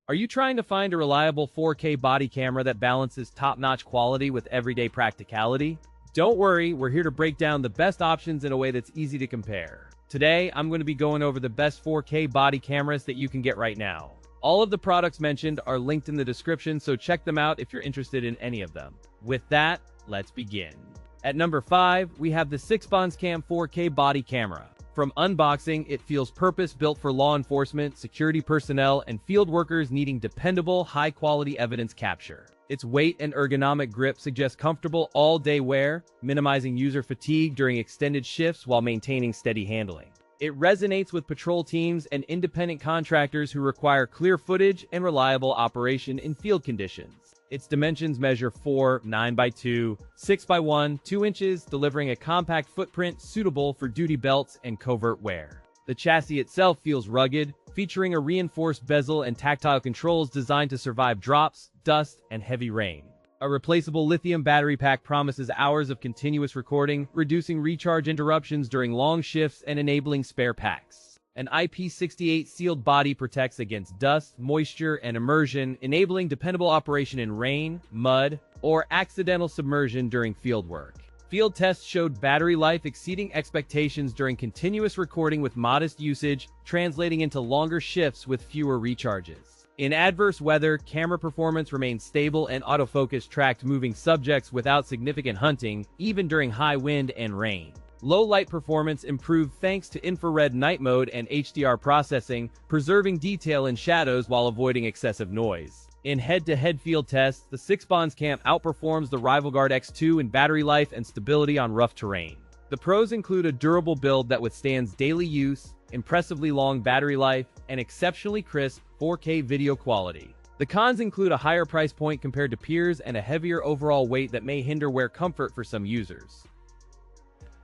Are you trying to find a reliable 4K body camera that balances top-notch quality with everyday practicality? Don't worry, we're here to break down the best options in a way that's easy to compare. Today, I'm going to be going over the best 4K body cameras that you can get right now. All of the products mentioned are linked in the description, so check them out if you're interested in any of them. With that, let's begin. At number 5, we have the SixBondsCam 4K body camera. From unboxing, it feels purpose-built for law enforcement, security personnel, and field workers needing dependable, high-quality evidence capture. Its weight and ergonomic grip suggest comfortable all-day wear, minimizing user fatigue during extended shifts while maintaining steady handling. It resonates with patrol teams and independent contractors who require clear footage and reliable operation in field conditions. Its dimensions measure 9x2, 6x1, 2 inches, delivering a compact footprint suitable for duty belts and covert wear. The chassis itself feels rugged, featuring a reinforced bezel and tactile controls designed to survive drops, dust, and heavy rain. A replaceable lithium battery pack promises hours of continuous recording, reducing recharge interruptions during long shifts and enabling spare packs. An IP68 sealed body protects against dust, moisture, and immersion, enabling dependable operation in rain, mud, or accidental submersion during field work. Field tests showed battery life exceeding expectations during continuous recording with modest usage, translating into longer shifts with fewer recharges. In adverse weather, camera performance remained stable and autofocus tracked moving subjects without significant hunting, even during high wind and rain. Low light performance improved thanks to infrared night mode and HDR processing, preserving detail in shadows while avoiding excessive noise. In head-to-head field tests, the SixBondsCam outperforms the RivalGuard X2 in battery life and stability on rough terrain. The pros include a durable build that withstands daily use, impressively long battery life, and exceptionally crisp 4K video quality. The cons include a higher price point compared to peers and a heavier overall weight that may hinder wear comfort for some users.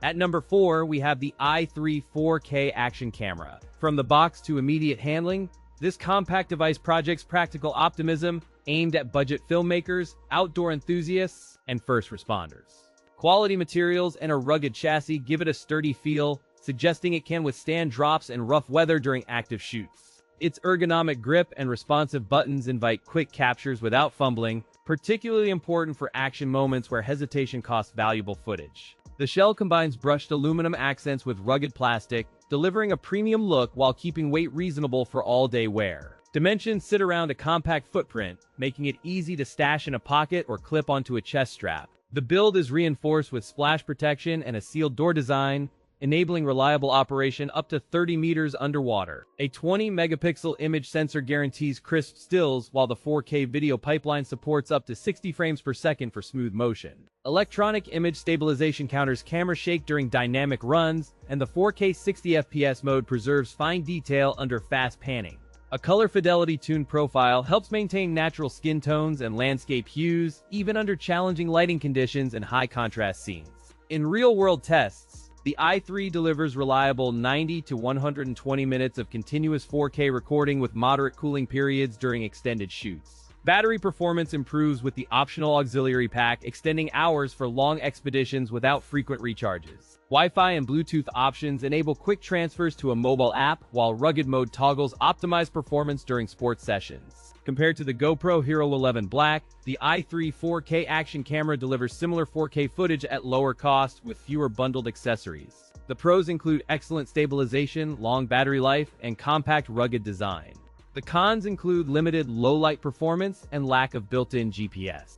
At number 4, we have the i3 4K action camera. From the box to immediate handling, this compact device projects practical optimism aimed at budget filmmakers, outdoor enthusiasts, and first responders. Quality materials and a rugged chassis give it a sturdy feel, suggesting it can withstand drops and rough weather during active shoots. Its ergonomic grip and responsive buttons invite quick captures without fumbling, particularly important for action moments where hesitation costs valuable footage. The shell combines brushed aluminum accents with rugged plastic, delivering a premium look while keeping weight reasonable for all-day wear. Dimensions sit around a compact footprint, making it easy to stash in a pocket or clip onto a chest strap. The build is reinforced with splash protection and a sealed door design, enabling reliable operation up to 30 meters underwater. A 20-megapixel image sensor guarantees crisp stills, while the 4K video pipeline supports up to 60 frames per second for smooth motion. Electronic image stabilization counters camera shake during dynamic runs, and the 4K 60 FPS mode preserves fine detail under fast panning. A color fidelity tuned profile helps maintain natural skin tones and landscape hues, even under challenging lighting conditions and high-contrast scenes. In real-world tests, the i3 delivers reliable 90 to 120 minutes of continuous 4K recording with moderate cooling periods during extended shoots. Battery performance improves with the optional auxiliary pack, extending hours for long expeditions without frequent recharges. Wi-Fi and Bluetooth options enable quick transfers to a mobile app, while rugged mode toggles optimize performance during sports sessions. Compared to the GoPro Hero 11 Black, the i3 4K action camera delivers similar 4K footage at lower cost with fewer bundled accessories. The pros include excellent stabilization, long battery life, and compact rugged design. The cons include limited low-light performance and lack of built-in GPS.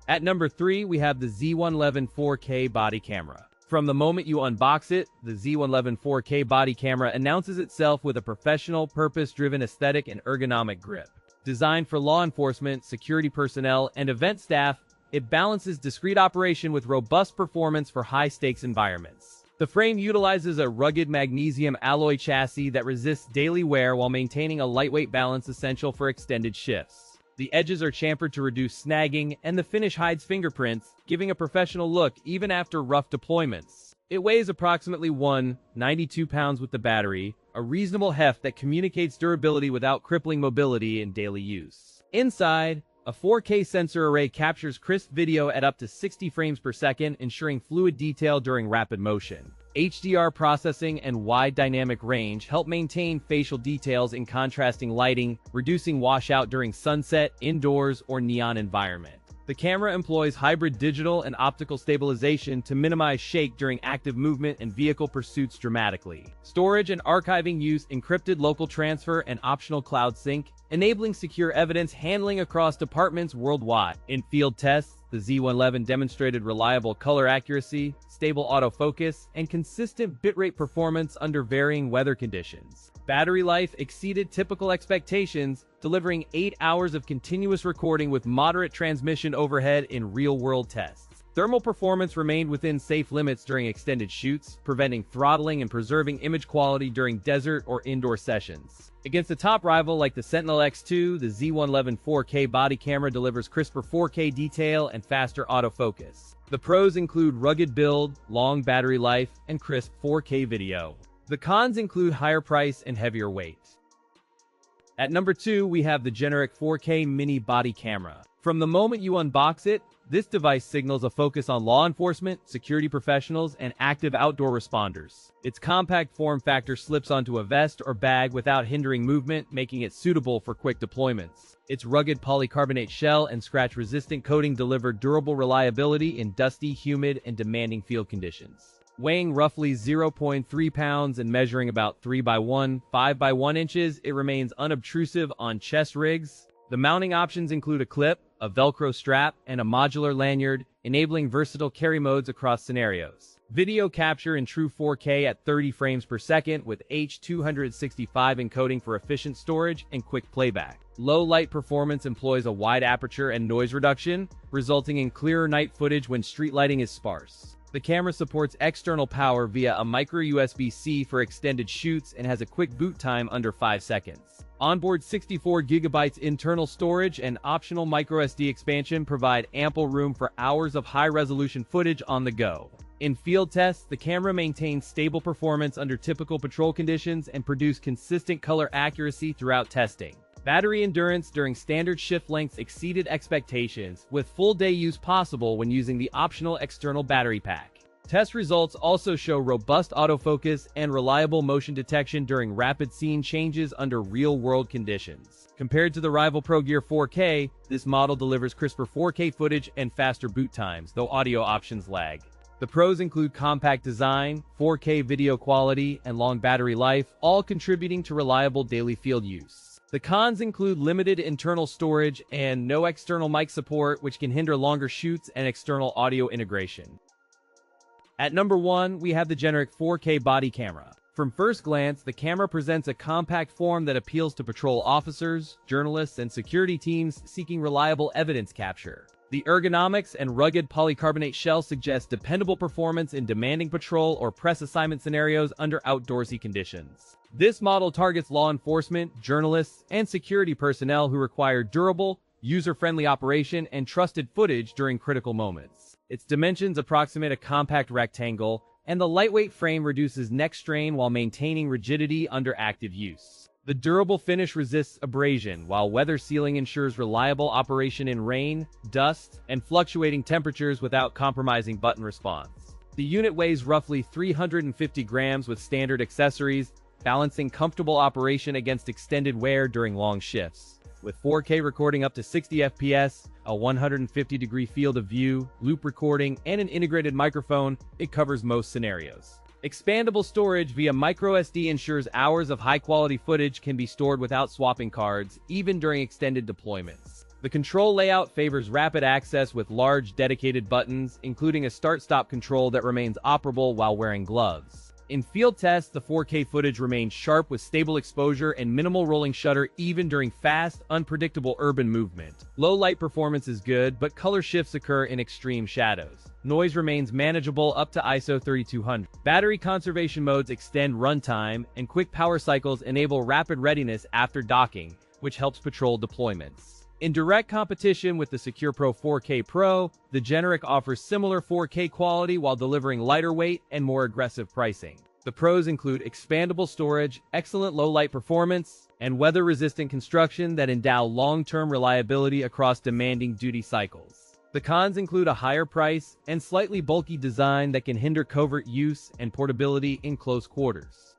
At number 3, we have the Z111 4K body camera. From the moment you unbox it, the Z111 4K body camera announces itself with a professional, purpose-driven aesthetic and ergonomic grip. Designed for law enforcement, security personnel, and event staff, it balances discreet operation with robust performance for high-stakes environments. The frame utilizes a rugged magnesium alloy chassis that resists daily wear while maintaining a lightweight balance essential for extended shifts. The edges are chamfered to reduce snagging, and the finish hides fingerprints, giving a professional look even after rough deployments. It weighs approximately 92 pounds with the battery, a reasonable heft that communicates durability without crippling mobility in daily use. Inside, a 4K sensor array captures crisp video at up to 60 frames per second, ensuring fluid detail during rapid motion. HDR processing and wide dynamic range help maintain facial details in contrasting lighting, reducing washout during sunset, indoors, or neon environment. The camera employs hybrid digital and optical stabilization to minimize shake during active movement and vehicle pursuits dramatically. Storage and archiving use encrypted local transfer and optional cloud sync, enabling secure evidence handling across departments worldwide. In field tests, the Z111 demonstrated reliable color accuracy, stable autofocus, and consistent bitrate performance under varying weather conditions. Battery life exceeded typical expectations, delivering 8 hours of continuous recording with moderate transmission overhead in real-world tests. Thermal performance remained within safe limits during extended shoots, preventing throttling and preserving image quality during desert or indoor sessions. Against a top rival like the Sentinel X2, the Z111 4K body camera delivers crisper 4K detail and faster autofocus. The pros include rugged build, long battery life, and crisp 4K video. The cons include higher price and heavier weight. At number 2, we have the generic 4K mini body camera. From the moment you unbox it, this device signals a focus on law enforcement, security professionals, and active outdoor responders. Its compact form factor slips onto a vest or bag without hindering movement, making it suitable for quick deployments. Its rugged polycarbonate shell and scratch-resistant coating deliver durable reliability in dusty, humid, and demanding field conditions. Weighing roughly 0.3 pounds and measuring about 3 by 1, 5 by 1 inches, it remains unobtrusive on chest rigs. The mounting options include a clip, a Velcro strap, and a modular lanyard, enabling versatile carry modes across scenarios. Video capture in true 4K at 30 frames per second with H.265 encoding for efficient storage and quick playback. Low light performance employs a wide aperture and noise reduction, resulting in clearer night footage when street lighting is sparse. The camera supports external power via a micro USB-C for extended shoots and has a quick boot time under 5 seconds. Onboard 64GB internal storage and optional microSD expansion provide ample room for hours of high-resolution footage on the go. In field tests, the camera maintains stable performance under typical patrol conditions and produced consistent color accuracy throughout testing. Battery endurance during standard shift lengths exceeded expectations, with full-day use possible when using the optional external battery pack. Test results also show robust autofocus and reliable motion detection during rapid scene changes under real-world conditions. Compared to the rival ProGear 4K, this model delivers crisper 4K footage and faster boot times, though audio options lag. The pros include compact design, 4K video quality, and long battery life, all contributing to reliable daily field use. The cons include limited internal storage and no external mic support, which can hinder longer shoots and external audio integration. At number 1, we have the generic 4K body camera. From first glance, the camera presents a compact form that appeals to patrol officers, journalists, and security teams seeking reliable evidence capture. The ergonomics and rugged polycarbonate shell suggest dependable performance in demanding patrol or press assignment scenarios under outdoorsy conditions. This model targets law enforcement, journalists, and security personnel who require durable, user-friendly operation and trusted footage during critical moments. Its dimensions approximate a compact rectangle, and the lightweight frame reduces neck strain while maintaining rigidity under active use. The durable finish resists abrasion, while weather sealing ensures reliable operation in rain, dust, and fluctuating temperatures without compromising button response. The unit weighs roughly 350 grams with standard accessories, balancing comfortable operation against extended wear during long shifts. With 4K recording up to 60 FPS, a 150-degree field of view, loop recording, and an integrated microphone, it covers most scenarios. Expandable storage via microSD ensures hours of high-quality footage can be stored without swapping cards, even during extended deployments. The control layout favors rapid access with large dedicated buttons, including a start-stop control that remains operable while wearing gloves. In field tests, the 4K footage remains sharp with stable exposure and minimal rolling shutter even during fast, unpredictable urban movement. Low light performance is good, but color shifts occur in extreme shadows. Noise remains manageable up to ISO 3200. Battery conservation modes extend runtime, and quick power cycles enable rapid readiness after docking, which helps patrol deployments. In direct competition with the Secure Pro 4K Pro, the generic offers similar 4K quality while delivering lighter weight and more aggressive pricing. The pros include expandable storage, excellent low-light performance, and weather-resistant construction that endow long-term reliability across demanding duty cycles. The cons include a higher price and slightly bulky design that can hinder covert use and portability in close quarters.